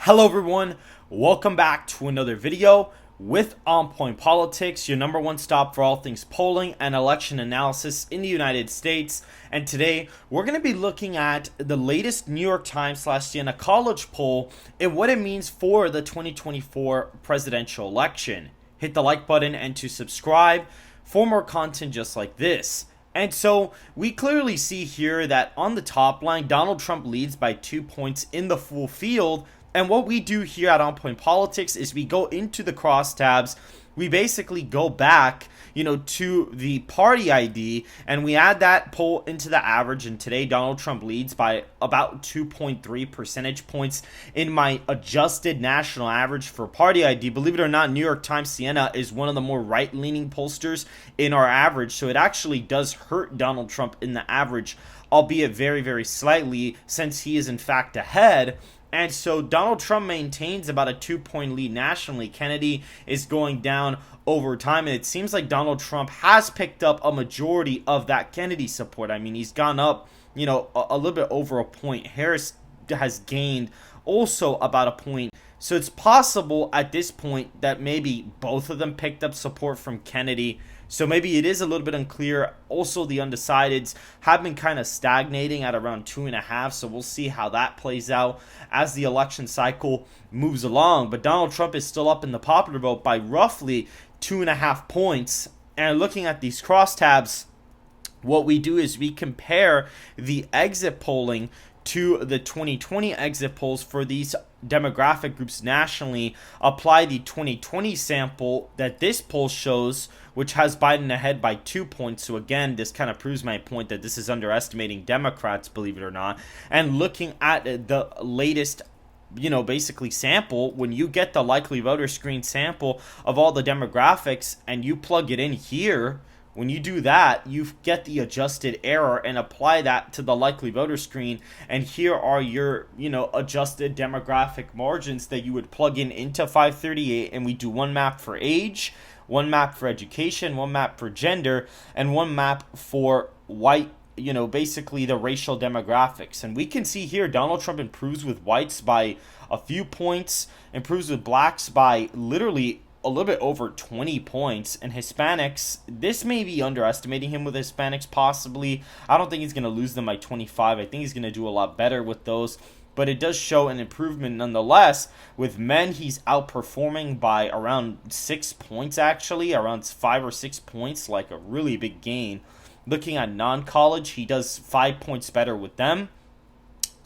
Hello everyone, welcome back to another video with On Point Politics, your number one stop for all things polling and election analysis in the United States. And today we're going to be looking at the latest New York Times / Siena College poll and what it means for the 2024 presidential election. Hit the like button and to subscribe for more content just like this. And so we clearly see here that on the top line, Donald Trump leads by 2 points in the full field. And what we do here at On Point Politics is we go into the crosstabs. We basically go back, to the party ID, and we add that poll into the average. And today, Donald Trump leads by about 2.3 percentage points in my adjusted national average for party ID. Believe it or not, New York Times Siena is one of the more right-leaning pollsters in our average, so it actually does hurt Donald Trump in the average, albeit very, very slightly, since he is in fact ahead. And so Donald Trump maintains about a 2-point lead nationally. Kennedy is going down over time, and it seems like Donald Trump has picked up a majority of that Kennedy support. I mean, he's gone up, a little bit over a point. Harris has gained also about a point. So it's possible at this point that maybe both of them picked up support from Kennedy. So maybe it is a little bit unclear. Also, the undecideds have been kind of stagnating at around 2.5. So we'll see how that plays out as the election cycle moves along. But Donald Trump is still up in the popular vote by roughly 2.5 points. And looking at these crosstabs, what we do is we compare the exit polling to the 2020 exit polls for these demographic groups nationally, apply the 2020 sample that this poll shows, which has Biden ahead by 2 points. So again, this kind of proves my point that this is underestimating Democrats, believe it or not. And looking at the latest basically sample, when you get the likely voter screen sample of all the demographics and you plug it in here, when you do that, you get the adjusted error and apply that to the likely voter screen. And here are your, adjusted demographic margins that you would plug in into 538. And we do one map for age, one map for education, one map for gender, and one map for white, basically the racial demographics. And we can see here Donald Trump improves with whites by a few points, improves with blacks by literally a little bit over 20 points, and Hispanics, this may be underestimating him with Hispanics possibly. I don't think he's going to lose them by 25. I think he's going to do a lot better with those, but it does show an improvement nonetheless. With men, he's outperforming by around 6 points, actually, around 5 or 6 points, like a really big gain. Looking at non-college, he does 5 points better with them.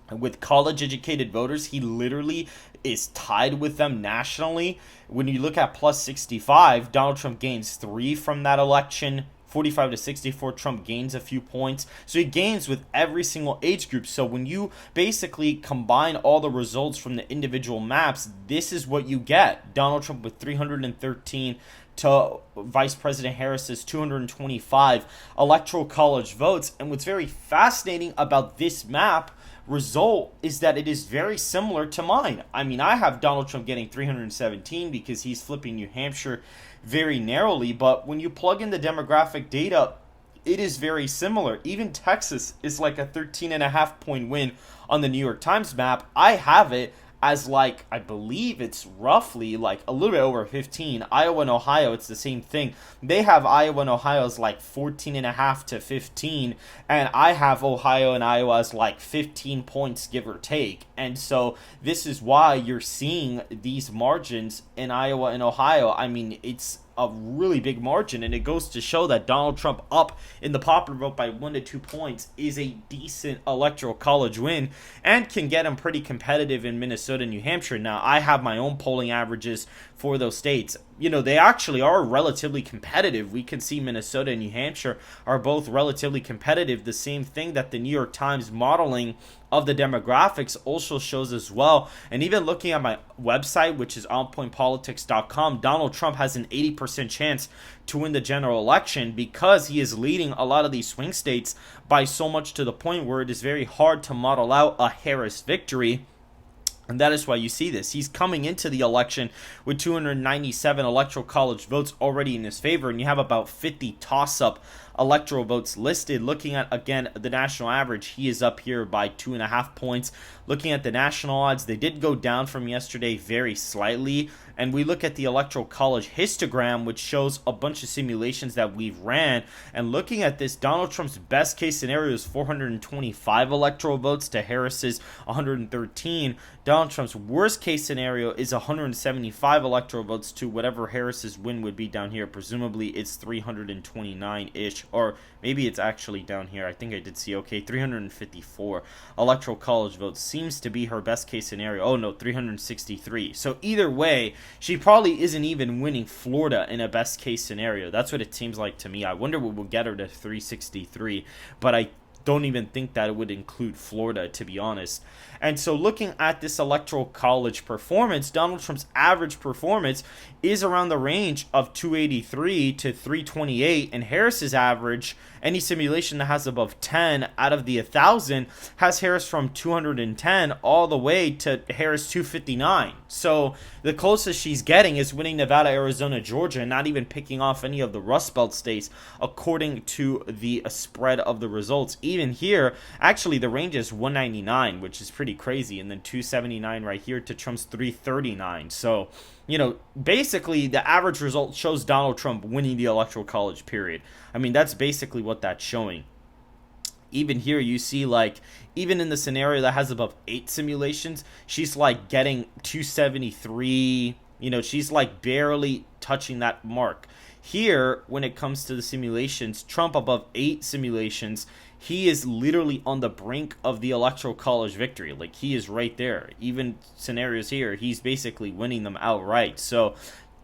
With college-educated voters, he literally is tied with them nationally. When you look at plus 65, Donald Trump gains 3 from that election. 45 to 64, Trump gains a few points. So he gains with every single age group. So when you basically combine all the results from the individual maps, this is what you get. Donald Trump with 313 to Vice President Harris's 225 electoral college votes. And what's very fascinating about this map result is that it is very similar to mine. I mean, I have Donald Trump getting 317 because he's flipping New Hampshire very narrowly, but when you plug in the demographic data, it is very similar. Even Texas is like a 13.5 point win on the New York Times map. I have it as I believe it's roughly a little bit over 15. Iowa and Ohio, it's the same thing. They have Iowa and Ohio as 14.5 to 15, and I have Ohio and Iowa as 15 points, give or take. And so this is why you're seeing these margins in Iowa and Ohio. I mean, it's a really big margin, and it goes to show that Donald Trump up in the popular vote by 1 to 2 points is a decent electoral college win and can get him pretty competitive in Minnesota and New Hampshire. Now, I have my own polling averages for those states. They actually are relatively competitive. We can see Minnesota and New Hampshire are both relatively competitive. The same thing that the New York Times modeling of the demographics also shows as well. And even looking at my website, which is onpointpolitics.com, Donald Trump has an 80% chance to win the general election because he is leading a lot of these swing states by so much to the point where it is very hard to model out a Harris victory. And that is why you see this. He's coming into the election with 297 electoral college votes already in his favor, and you have about 50 toss-up electoral votes listed. Looking at, again, the national average, he is up here by 2.5 points. Looking at the national odds, they did go down from yesterday very slightly. And we look at the Electoral College histogram, which shows a bunch of simulations that we've ran. And looking at this, Donald Trump's best case scenario is 425 electoral votes to Harris's 113. Donald Trump's worst case scenario is 175 electoral votes to whatever Harris's win would be down here. Presumably it's 329-ish, or maybe it's actually down here. I think I did see, okay, 354 Electoral College votes seems to be her best case scenario. Oh no, 363. So either way, she probably isn't even winning Florida in a best case scenario. That's what it seems like to me. I wonder what will get her to 363, but I don't even think that it would include Florida, to be honest. And so looking at this Electoral College performance, Donald Trump's average performance is around the range of 283 to 328, and Harris's average, any simulation that has above 10 out of the 1,000, has Harris from 210 all the way to Harris 259. So the closest she's getting is winning Nevada, Arizona, Georgia, and not even picking off any of the Rust Belt states according to the spread of the results. Even here, actually the range is 199, which is pretty crazy, and then 279 right here to Trump's 339. So, you know, basically the average result shows Donald Trump winning the Electoral College, period. I mean, that's basically what that's showing. Even here you see, like, even in the scenario that has above 8 simulations, she's like getting 273, you know, she's like barely touching that mark. Here, when it comes to the simulations, Trump above 8 simulations, he is literally on the brink of the Electoral College victory. Like, he is right there. Even scenarios here, he's basically winning them outright. So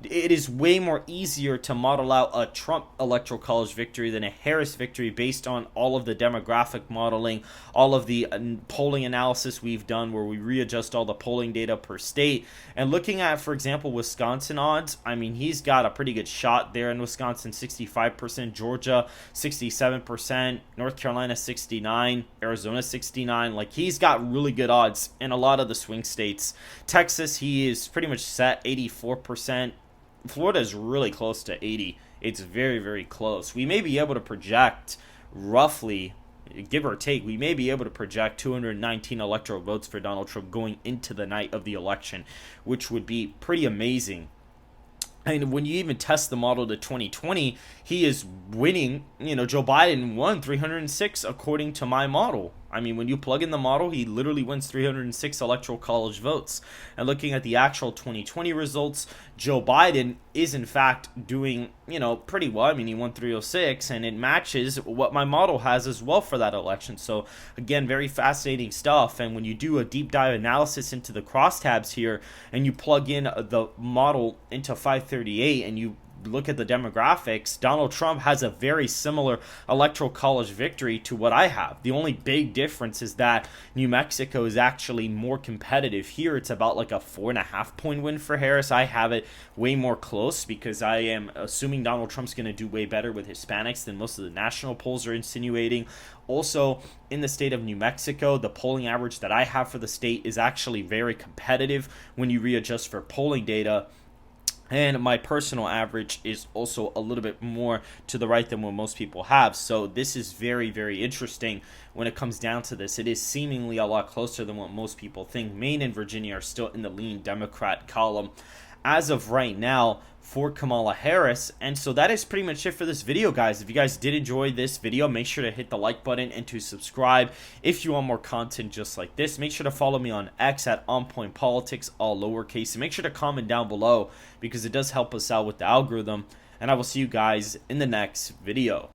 it is way more easier to model out a Trump Electoral College victory than a Harris victory based on all of the demographic modeling, all of the polling analysis we've done where we readjust all the polling data per state. And looking at, for example, Wisconsin odds, I mean, he's got a pretty good shot there in Wisconsin, 65%, Georgia 67%, North Carolina 69%, Arizona 69%. Like, he's got really good odds in a lot of the swing states. Texas, he is pretty much set, 84%. Florida is really close to 80. It's very, very close. We may be able to project roughly, give or take, we may be able to project 219 electoral votes for Donald Trump going into the night of the election, which would be pretty amazing. And when you even test the model to 2020, he is winning. You know, Joe Biden won 306 according to my model. I mean, when you plug in the model, he literally wins 306 Electoral College votes. And looking at the actual 2020 results, Joe Biden is in fact doing, you know, pretty well. I mean, he won 306, and it matches what my model has as well for that election. So again, very fascinating stuff. And when you do a deep dive analysis into the crosstabs here, and you plug in the model into 538, and you look at the demographics, Donald Trump has a very similar Electoral College victory to what I have. The only big difference is that New Mexico is actually more competitive. Here it's about like a 4.5 point win for Harris. I have it way more close because I am assuming Donald Trump's going to do way better with Hispanics than most of the national polls are insinuating. Also, in the state of New Mexico, the polling average that I have for the state is actually very competitive when you readjust for polling data. And my personal average is also a little bit more to the right than what most people have. So this is very, very interesting when it comes down to this. It is seemingly a lot closer than what most people think. Maine and Virginia are still in the lean Democrat column as of right now for Kamala Harris. And so that is pretty much it for this video, guys. If you guys did enjoy this video, make sure to hit the like button and to subscribe if you want more content just like this. Make sure to follow me on X at onpointpolitics, all lowercase, and make sure to comment down below because it does help us out with the algorithm. And I will see you guys in the next video.